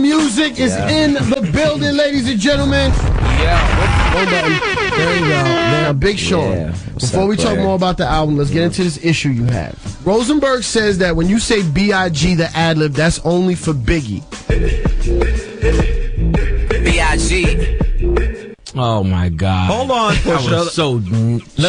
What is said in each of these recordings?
Music is in the building, ladies and gentlemen. There you go. Now, Big Sean, before we talk more about the album, let's get into this issue you have. Rosenberg says that when you say B.I.G. the ad-lib, that's only for Biggie. B.I.G. Oh my God. Hold on, That was so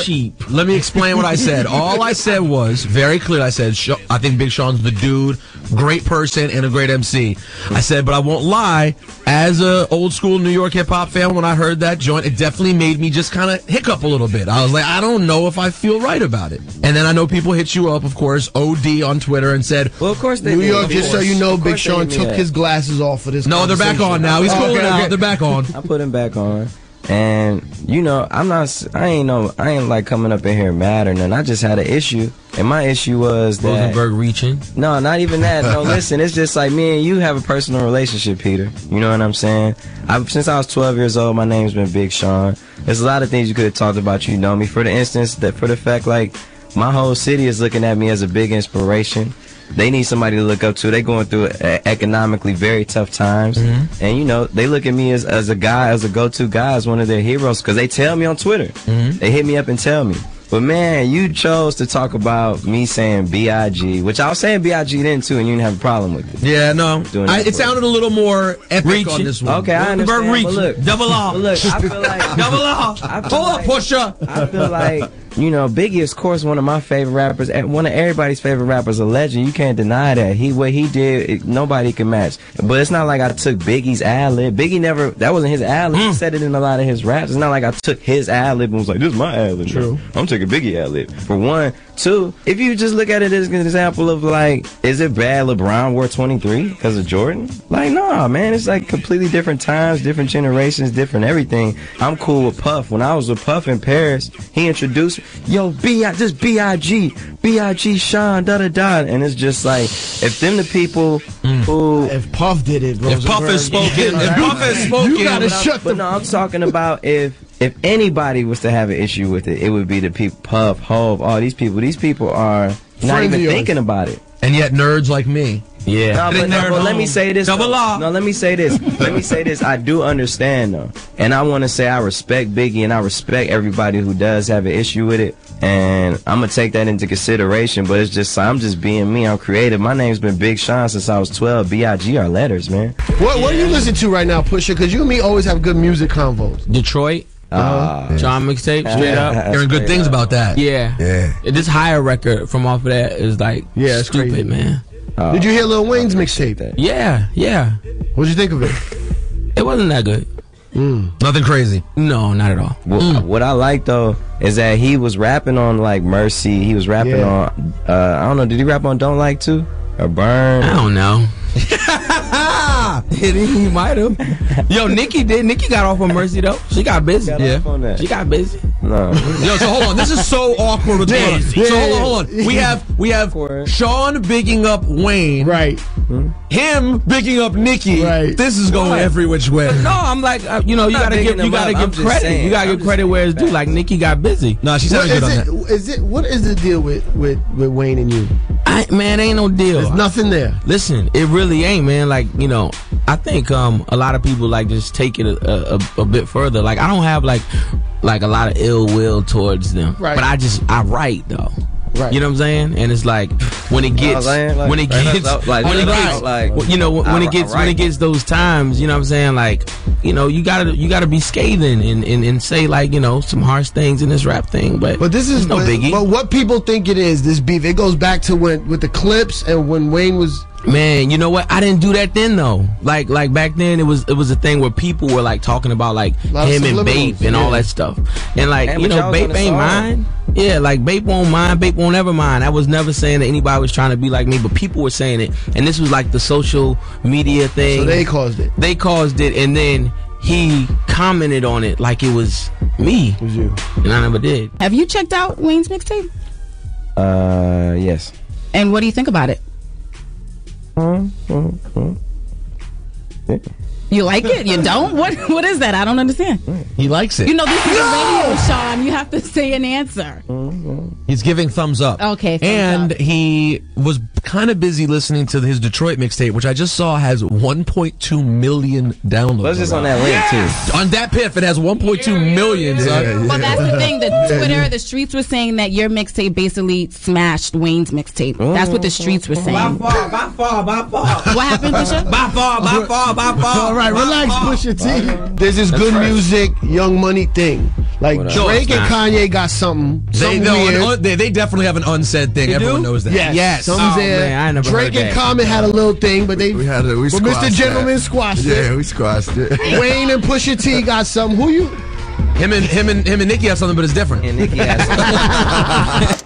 cheap. Let me explain what I said. All I said was, very clear, I said, I think Big Sean's the dude, great person, and a great MC. I said, but I won't lie, as a old school New York hip-hop fan, when I heard that joint, it definitely made me just kind of hiccup a little bit. I was like, I don't know if I feel right about it. And then I know people hit you up, of course, OD on Twitter, and said, well, of course they New did. York, just so you know, Big Sean took his glasses off for this no, they're back on now. He's cool now. They're back on. I put him back on. And you know, I ain't like coming up in here mad or nothing. I just had an issue, and my issue was that Rosenberg reaching. No, not even that. No, listen, it's just like me and you have a personal relationship, Peter. You know what I'm saying? Since I was 12 years old, my name's been Big Sean. There's a lot of things you could have talked about. You know me. For the instance, for the fact, like, my whole city is looking at me as a big inspiration. They need somebody to look up to. They going through economically very tough times. And, you know, they look at me as a guy, as a go-to guy, as one of their heroes, because they tell me on Twitter. They hit me up and tell me. But, man, you chose to talk about me saying B.I.G., which I was saying B.I.G. then, too, and you didn't have a problem with it. Yeah, no. It sounded a little more epic on this one. Okay, I understand. But look, double off. Look, I feel like... double off. Hold on, Pusha. I feel like... You know, Biggie is, of course, one of my favorite rappers, one of everybody's favorite rappers, a legend. You can't deny that. What he did, nobody can match. But it's not like I took Biggie's ad-lib. Biggie never, that wasn't his ad-lib. He said it in a lot of his raps. It's not like I took his ad-lib and was like, this is my ad-lib. True. I'm taking Biggie ad-lib. For one. Two, if you just look at it as an example of, like, is it bad LeBron wore 23 because of Jordan? Like, nah, man. It's like completely different times, different generations, different everything. I'm cool with Puff. When I was with Puff in Paris, he introduced, yo, this B.I.G. Sean, da-da-da. And it's just like, if them the people who... If Puff did it, if Puff is spoken, you gotta shut But no, I'm talking about if anybody was to have an issue with it, it would be the people, Puff, Hov, all these people. These people are not even thinking about it. And yet nerds like me. Yeah. No, but let me say this. Double law. No, let me say this. Let me say this. I do understand, though. And I want to say I respect Biggie, and I respect everybody who does have an issue with it. And I'm going to take that into consideration. But it's just, I'm just being me. I'm creative. My name's been Big Sean since I was 12. B.I.G. are letters, man. What do you listen to right now, Pusha? Because you and me always have good music convos. Detroit. John mixtape, straight up. Hearing good things about that. Yeah. This higher record from off of that is like stupid, crazy. Man. Did you hear Lil Wayne's mixtape? Yeah. What'd you think of it? It wasn't that good. Nothing crazy. No, not at all. What I like, though, is that he was rapping on, like, Mercy. He was rapping on, I don't know, did he rap on Don't Like To? Or Burn? I don't know. He might have. Yo, Nicki did. Nicki got off on Mercy, though. She got busy. She got busy. No. Yo, so hold on. This is so awkward with Wayne. So hold on. We have Sean bigging up Wayne. Right. Him bigging up Nicki. Right. This is going every which way. No, I'm like, you gotta give credit. Saying, you gotta give credit where it's due. Like Nicki got busy. No, she's having good on that. What is the deal with Wayne and you? Man, ain't no deal. There's nothing there. Listen, it really ain't, man. Like, I think a lot of people like just take it a bit further. Like, I don't have like a lot of ill will towards them. Right. But I write though. Right. You know what I'm saying? And it's like when it gets those times, you know what I'm saying? Like, you gotta be scathing and say, like, some harsh things in this rap thing. But this is no biggie. But what people think it is, this beef, it goes back to with the clips and when Wayne was. Man, you know what? I didn't do that then though. Like back then, it was a thing where people were like talking about like him and Bape and all that stuff. And like Bape ain't mine. Yeah, like Bape won't mind. Bape won't ever mind. I was never saying that anybody was trying to be like me, but people were saying it. And this was like the social media thing. So they caused it. They caused it, and then he commented on it like it was me. It was you. And I never did. Have you checked out Wayne's mixtape? Yes. And what do you think about it? Yeah. You like it? You don't? What is that? I don't understand. He likes it. You know, this is a radio, Sean. You have to say an answer. He's giving thumbs up. Okay, and he was kind of busy listening to his Detroit mixtape, which I just saw has 1.2 million downloads. What's this on that link too? On that piff, it has 1.2 million. Well, that's the thing. The Twitter, the streets were saying that your mixtape basically smashed Wayne's mixtape. That's what the streets were saying. By far. What happened, Pusha? By far. All right, relax, Pusha T. There's this good music, Young Money thing. Like Drake and Kanye got something weird. They definitely have an unsaid thing. Everyone knows that. Yes. Something's there. Man, I never Drake heard and that. Common had a little thing, but we Mr. Gentleman squashed it. Yeah, we squashed it. Wayne and Pusha T got something. Who you? Him and Nicki have something, but it's different. And Nicki has